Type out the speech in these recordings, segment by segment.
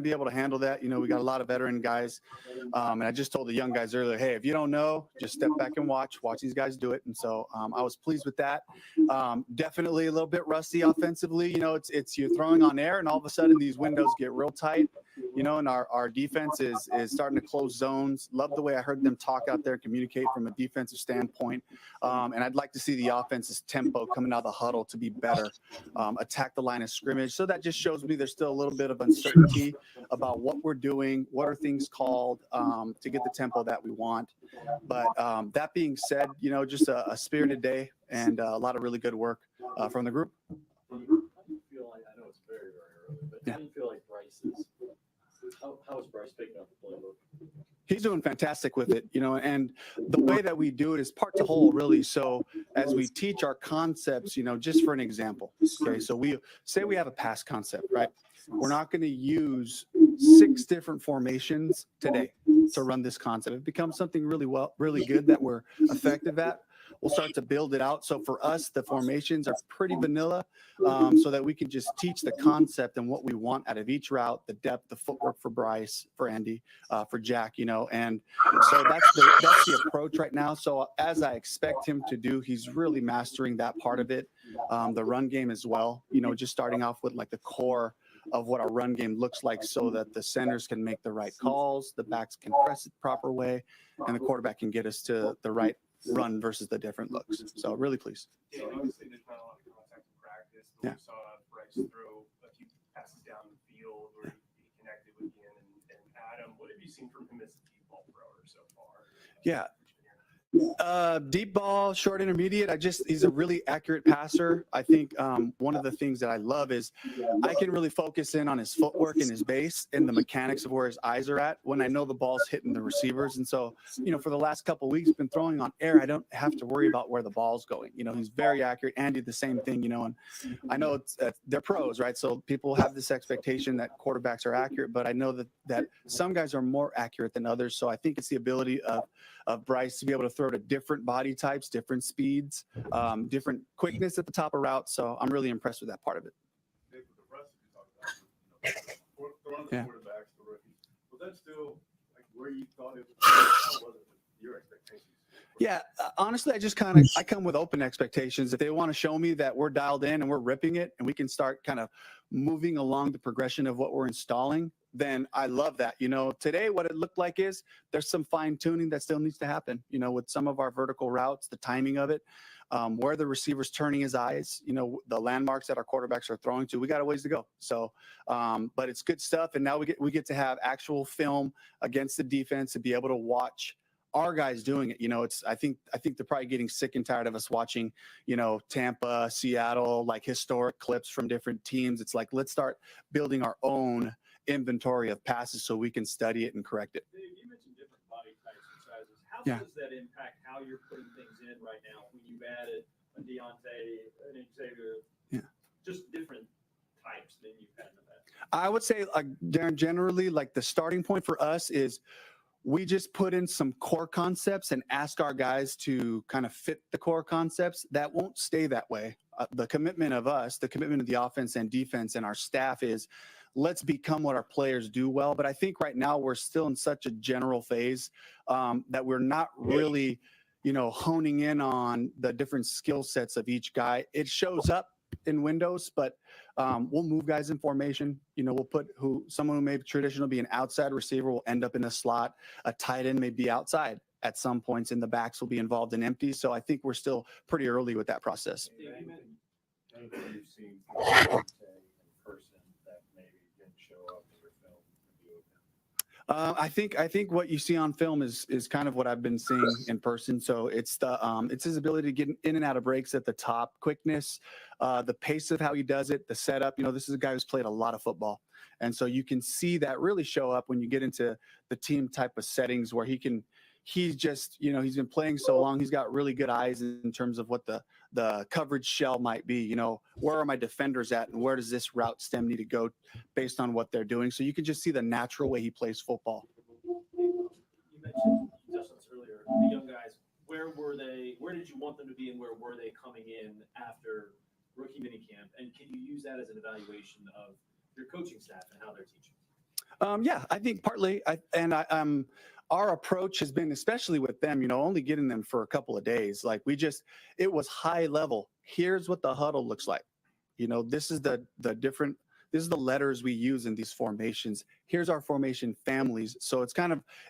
be able to handle that. We got a lot of veteran guys. And I just told the young guys earlier, hey, if you don't know, just step back and watch these guys do it. And so I was pleased with that. Definitely a little bit rusty offensively. It's you're throwing on air and all of a sudden these windows get real tight, and our defense is starting to close zones. Love the way I heard them talk out there, communicate from a defensive standpoint. And I'd like to see the offense's tempo coming out of the huddle to be better, attack the line of scrimmage. So that just shows me there's still a little bit of uncertainty about what we're doing, what are things called to get the tempo that we want. But that being said, just a spirited day and a lot of really good work from the group. How do you feel like, I know it's very, very early, but how do you feel like Bryce is? How is Bryce picking up the playbook? He's doing fantastic with it, and the way that we do it is part to whole, really. So as we teach our concepts, just for an example, okay, so we say we have a pass concept, right? We're not going to use 6 different formations today to run this concept. It becomes something really good that we're effective at. We'll start to build it out. So for us, the formations are pretty vanilla, so that we can just teach the concept and what we want out of each route, the depth, the footwork for Bryce, for Andy, for Jack, and so that's the approach right now. So as I expect him to do, he's really mastering that part of it, the run game as well, just starting off with like the core of what our run game looks like so that the centers can make the right calls, the backs can press it the proper way, and the quarterback can get us to the right run versus the different looks. So really pleased. Yeah, obviously there's not a lot of contact in practice, but we saw Bryce throw a few passes down the field where he connected with Ian and Adam. What have you seen from him as a deep ball thrower so far? Yeah. Deep ball, short intermediate. He's a really accurate passer. I think one of the things that I love is I can really focus in on his footwork and his base and the mechanics of where his eyes are at when I know the ball's hitting the receivers. And so, for the last couple of weeks, been throwing on air. I don't have to worry about where the ball's going. He's very accurate. Andy, the same thing, and I know they're pros, right? So people have this expectation that quarterbacks are accurate, but I know that some guys are more accurate than others. So I think it's the ability of Bryce to be able to throw to different body types, different speeds, different quickness at the top of routes. So I'm really impressed with that part of it. Dave, with the rest you talked about, throwing the quarterbacks, the rookies, was that still like where you thought it was? How was it with your expectations? Yeah, honestly, I come with open expectations. If they want to show me that we're dialed in and we're ripping it and we can start kind of moving along the progression of what we're installing, then I love that. Today what it looked like is there's some fine tuning that still needs to happen, with some of our vertical routes, the timing of it, where the receiver's turning his eyes, the landmarks that our quarterbacks are throwing to. We got a ways to go. So, but it's good stuff. And now we get to have actual film against the defense and be able to watch our guys doing it. I think they're probably getting sick and tired of us watching, Tampa, Seattle, like historic clips from different teams. It's like, let's start building our own inventory of passes so we can study it and correct it. Dave, you mentioned different body types and sizes. How does that impact how you're putting things in right now when you've added a Deontay, an Xavier, just different types than you've had in the past? I would say, Darren, generally, like the starting point for us is we just put in some core concepts and ask our guys to kind of fit the core concepts. That won't stay that way. The commitment of the offense and defense and our staff is let's become what our players do well. But I think right now we're still in such a general phase that we're not really, honing in on the different skill sets of each guy. It shows up in windows, but we'll move guys in formation. We'll put someone who may traditionally be an outside receiver will end up in a slot. A tight end may be outside at some points, and the backs will be involved in empty. So I think we're still pretty early with that process. Anything you've seen from in person that maybe didn't show up in your film? I think what you see on film is kind of what I've been seeing in person. So it's his ability to get in and out of breaks at the top, quickness, the pace of how he does it, the setup. This is a guy who's played a lot of football, and so you can see that really show up when you get into the team type of settings where he's just, he's been playing so long. He's got really good eyes in terms of what the coverage shell might be. Where are my defenders at and where does this route stem need to go based on what they're doing? So you can just see the natural way he plays football. You mentioned, you touched on this earlier, the young guys, where were they? Where did you want them to be and where were they coming in after rookie minicamp? And can you use that as an evaluation of your coaching staff and how they're teaching? Yeah, I think partly, our approach has been, especially with them, only getting them for a couple of days. Like it was high level. Here's what the huddle looks like. This is the different. This is the letters we use in these formations. Here's our formation families. So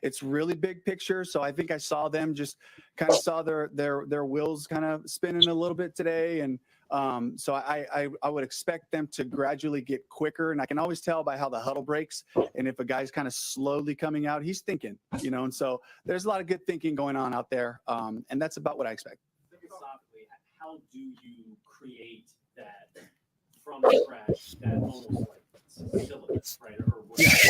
it's really big picture. So I think I saw them just kind of saw their wheels kind of spinning a little bit today, and so I would expect them to gradually get quicker. And I can always tell by how the huddle breaks. And if a guy's kind of slowly coming out, he's thinking, and so there's a lot of good thinking going on out there. And that's about what I expect. Philosophically, how do you create that from scratch, that almost like syllabus, right? Or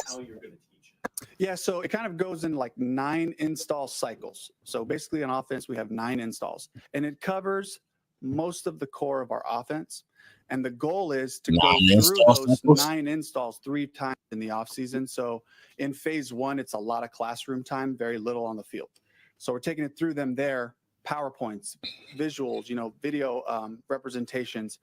how you're going to teach it? Yeah, so it kind of goes in like 9 install cycles. So basically on offense, we have 9 installs, and it covers most of the core of our offense. And the goal is to go through those 9 installs 3 times in the off season. So in phase 1, it's a lot of classroom time, very little on the field. So we're taking it through them there, PowerPoints, visuals, video representations.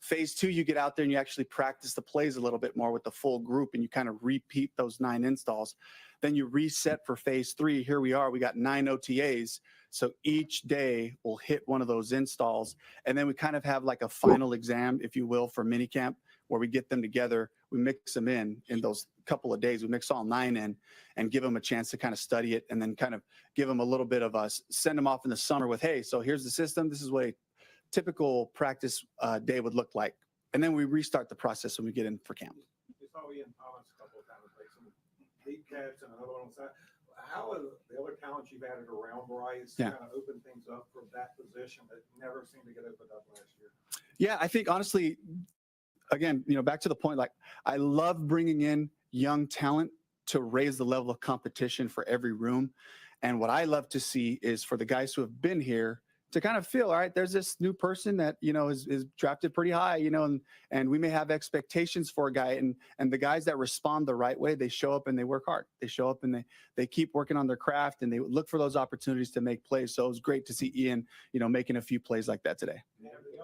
Phase 2, you get out there and you actually practice the plays a little bit more with the full group, and you kind of repeat those 9 installs. Then you reset for phase 3. Here we are. We got 9 OTAs. So each day we'll hit one of those installs. And then we kind of have like a final exam, if you will, for minicamp, where we get them together. We mix them in those couple of days. We mix all 9 in and give them a chance to kind of study it, and then kind of give them a little bit of us, send them off in the summer with, hey, so here's the system. This is what a typical practice day would look like. And then we restart the process when we get in for camp. You saw Ian Thomas a couple of times, like some deep catch and another one on the side. How are the other talents you've added around Bryce kind of open things up for that position that never seemed to get opened up last year? Yeah, I think honestly, again, back to the point, like I love bringing in young talent to raise the level of competition for every room. And what I love to see is for the guys who have been here to kind of feel, all right, there's this new person that, is drafted pretty high, and we may have expectations for a guy, and the guys that respond the right way, they show up and they work hard. They show up and they keep working on their craft, and they look for those opportunities to make plays. So it was great to see Ian, making a few plays like that today. Yeah, the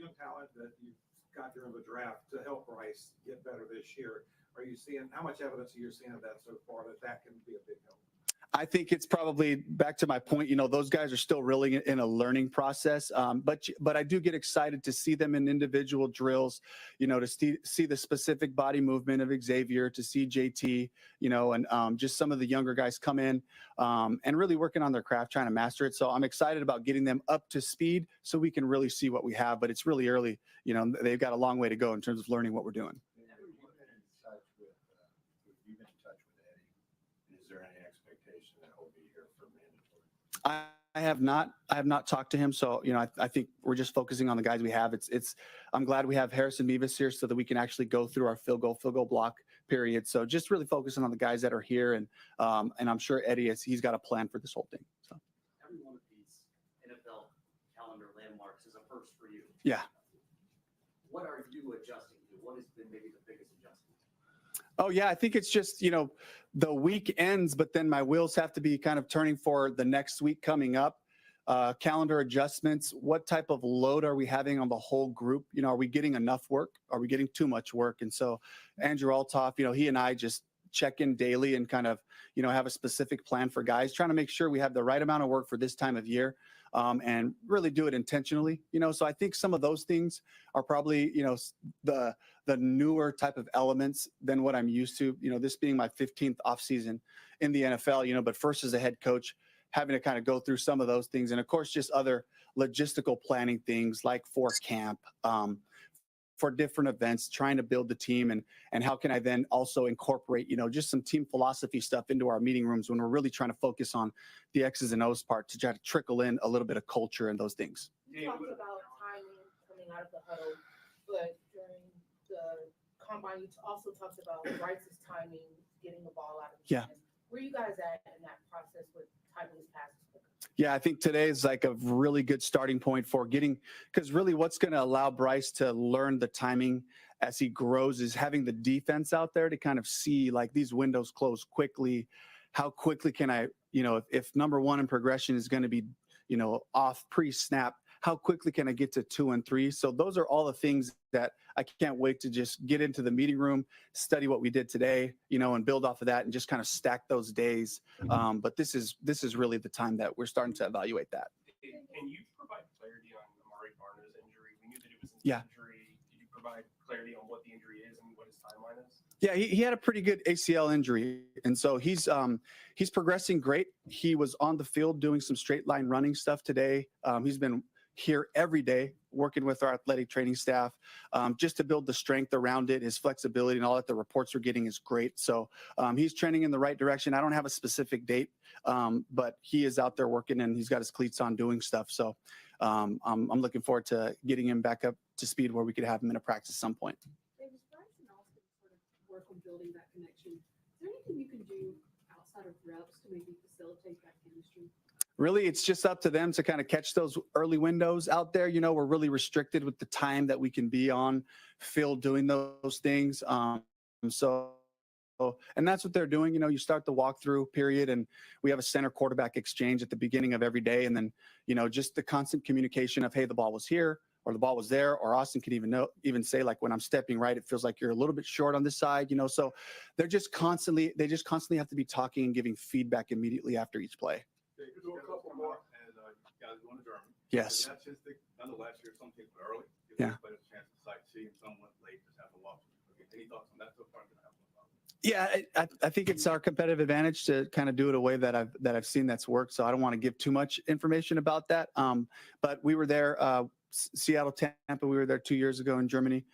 young talent that you got during the draft to help Bryce get better this year, are you seeing, how much evidence are you seeing of that so far that can be a big help? I think it's probably back to my point. Those guys are still really in a learning process. But I do get excited to see them in individual drills, to see the specific body movement of Xavier, to see JT, and just some of the younger guys come in and really working on their craft, trying to master it. So I'm excited about getting them up to speed so we can really see what we have. But it's really early. They've got a long way to go in terms of learning what we're doing. I have not talked to him. So, I think we're just focusing on the guys we have. I'm glad we have Harrison Mevis here so that we can actually go through our field goal block period. So just really focusing on the guys that are here. And I'm sure Eddie, he's got a plan for this whole thing. So every one of these NFL calendar landmarks is a first for you. Yeah. What are you adjusting to? What has been maybe the biggest adjustment? Oh, yeah, I think it's just, the week ends, but then my wheels have to be kind of turning for the next week coming up. Calendar adjustments. What type of load are we having on the whole group? Are we getting enough work? Are we getting too much work? And so Andrew Altoff, he and I just check in daily and kind of, have a specific plan for guys, trying to make sure we have the right amount of work for this time of year. And really do it intentionally, so I think some of those things are probably, the newer type of elements than what I'm used to, this being my 15th off season in the NFL, but first as a head coach, having to kind of go through some of those things. And of course, just other logistical planning things like for camp, for different events, trying to build the team, and how can I then also incorporate, just some team philosophy stuff into our meeting rooms when we're really trying to focus on the X's and O's part to try to trickle in a little bit of culture and those things. You talked about timing coming out of the huddle, but during the combine, you also talked about Bryce's timing, getting the ball out of his hands. Where are you guys at in that process with timing his passes? Yeah, I think today is like a really good starting point for because really what's going to allow Bryce to learn the timing as he grows is having the defense out there to kind of see like these windows close quickly. How quickly can I, if number one in progression is going to be, off pre-snap, how quickly can I get to 2 and 3? So those are all the things that I can't wait to just get into the meeting room, study what we did today, and build off of that and just kind of stack those days. But this is really the time that we're starting to evaluate that. Can you provide clarity on Amari Barner's injury? We knew that it was an Yeah. injury. Did you provide clarity on what the injury is and what his timeline is? Yeah, he had a pretty good ACL injury, and so he's progressing great. He was on the field doing some straight line running stuff today. He's been here every day working with our athletic training staff just to build the strength around it, his flexibility and all that. The reports we're getting is great. So he's trending in the right direction. I don't have a specific date, but he is out there working and he's got his cleats on doing stuff. So I'm looking forward to getting him back up to speed where we could have him in a practice at some point. Davis, Bryce and Austin sort of work on building that connection. Is there anything you can do outside of reps to maybe facilitate that chemistry? Really, it's just up to them to kind of catch those early windows out there. We're really restricted with the time that we can be on field doing those things. And that's what they're doing. You start the walkthrough period and we have a center quarterback exchange at the beginning of every day. And then, just the constant communication of, hey, the ball was here or the ball was there, or Austin can even say, like, when I'm stepping right, it feels like you're a little bit short on this side, so they just constantly have to be talking and giving feedback immediately after each play. Do a couple more as guys going to Germany. Yes. That's just none of last year. Some teams were early. Yeah. But a chance to sightsee, and some went late, just have to walk. Any thoughts on that so far? Yeah, I think it's our competitive advantage to kind of do it a way that I've seen that's worked. So I don't want to give too much information about that. But we were there, Seattle, Tampa. We were there 2 years ago in Germany.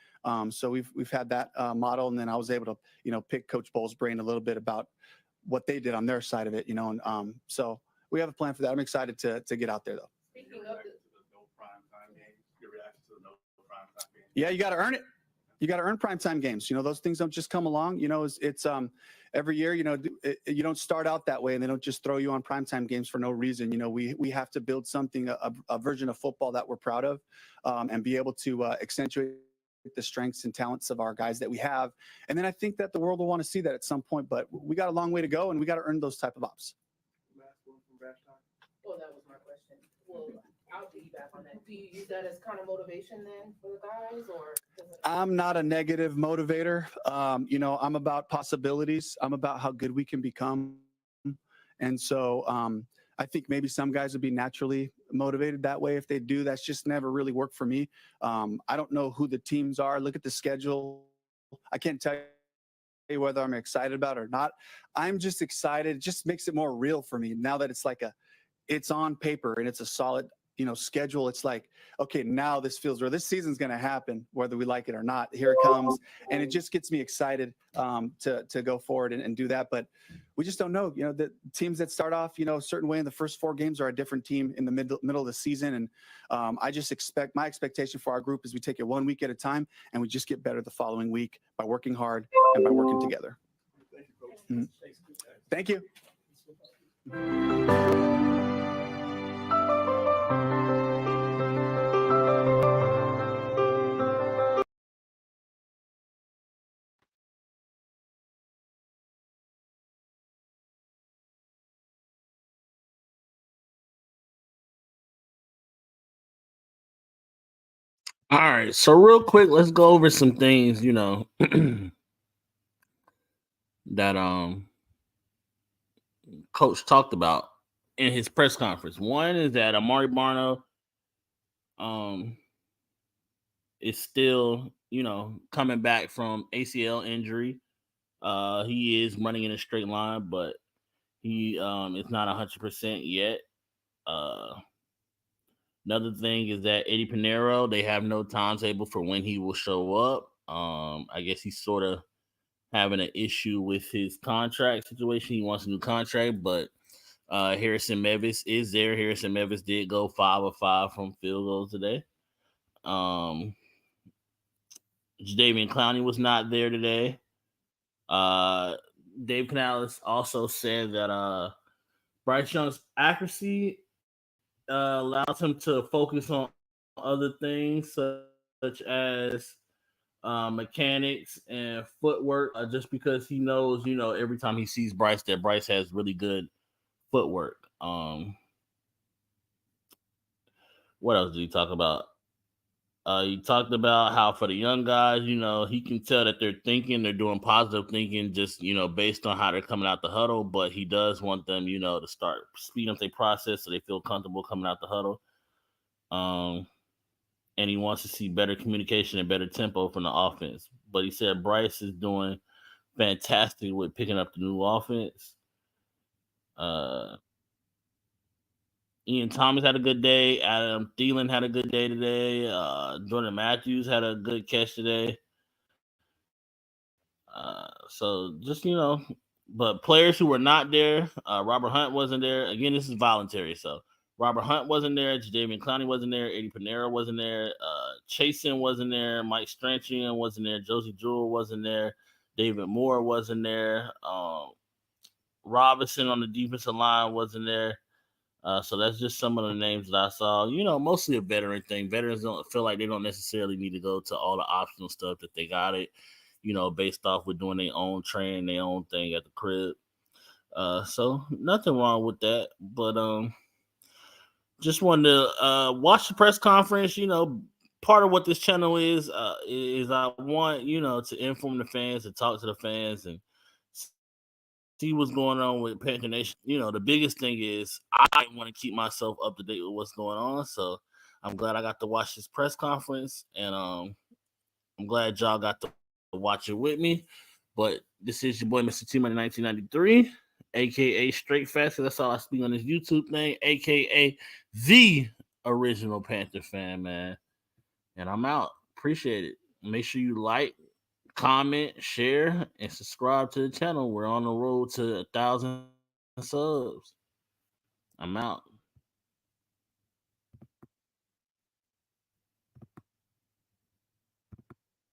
So we've had that model, and then I was able to pick Coach Bull's brain a little bit about what they did on their side of it. And so we have a plan for that. I'm excited to get out there though. Speaking of the, Yeah, you got to earn it. You got to earn primetime games. Those things don't just come along. It's every year. You don't start out that way, and they don't just throw you on primetime games for no reason. We have to build something, a version of football that we're proud of, and be able to accentuate the strengths and talents of our guys that we have. And then I think that the world will want to see that at some point. But we got a long way to go, and we got to earn those type of ops. well, that was my question. Well, I'll piggyback on that. Do you use that as kind of motivation then for the guys, or? I'm not a negative motivator. I'm about possibilities. I'm about how good we can become. And so I think maybe some guys would be naturally motivated that way if they do. That's just never really worked for me. I don't know who the teams are. Look at the schedule. I can't tell you whether I'm excited about it or not. I'm just excited. It just makes it more real for me now that it's on paper and it's a solid schedule. It's like, okay, now this feels real. This season's going to happen, whether we like it or not. Here it comes. And it just gets me excited to go forward and do that. But we just don't know, the teams that start off, a certain way in the first 4 games are a different team in the middle of the season. And I just my expectation for our group is we take it 1 week at a time and we just get better the following week by working hard and by working together. Thank you, Coach. Mhm. Thank you. All right, so real quick, let's go over some things, that Coach talked about in his press conference. One is that Amari Barno is still, coming back from ACL injury. He is running in a straight line, but he is not 100% yet. Another thing is that Eddie Pinheiro, they have no timetable for when he will show up. I guess he's sort of having an issue with his contract situation. He wants a new contract, but Harrison Mevis is there. Harrison Mevis did go 5 of 5 from field goals today. Jadeveon Clowney was not there today. Dave Canales also said that Bryce Young's accuracy allows him to focus on other things such as mechanics and footwork, just because he knows, every time he sees Bryce, that Bryce has really good footwork. What else did he talk about? He talked about how for the young guys, he can tell that they're doing positive thinking, just based on how they're coming out the huddle. But he does want them, to start speeding up their process so they feel comfortable coming out the huddle. And he wants to see better communication and better tempo from the offense. But he said Bryce is doing fantastic with picking up the new offense. Ian Thomas had a good day. Adam Thielen had a good day today. Jordan Matthews had a good catch today. So just, but players who were not there, Robert Hunt wasn't there. Again, this is voluntary. So Robert Hunt wasn't there. Jadavian Clowney wasn't there. Eddie Pinero wasn't there. Chasen wasn't there. Mike Stranchian wasn't there. Josie Jewell wasn't there. David Moore wasn't there. Robinson on the defensive line wasn't there. So that's just some of the names that I saw. Mostly a veteran thing. Veterans don't feel like they don't necessarily need to go to all the optional stuff that they got it, based off with doing their own training, their own thing at the crib. So nothing wrong with that. But just wanted to watch the press conference. Part of what this channel is I want, to inform the fans, to talk to the fans, and see what's going on with Panther Nation. The biggest thing is I want to keep myself up to date with what's going on. So I'm glad I got to watch this press conference, and I'm glad y'all got to watch it with me. But this is your boy, Mr. T-Money 1993, aka Straight Fast. That's all I speak on this YouTube thing, aka the original Panther fan, man. And I'm out. Appreciate it. Make sure you like, comment, share, and subscribe to the channel. We're on the road to 1,000 subs. I'm out.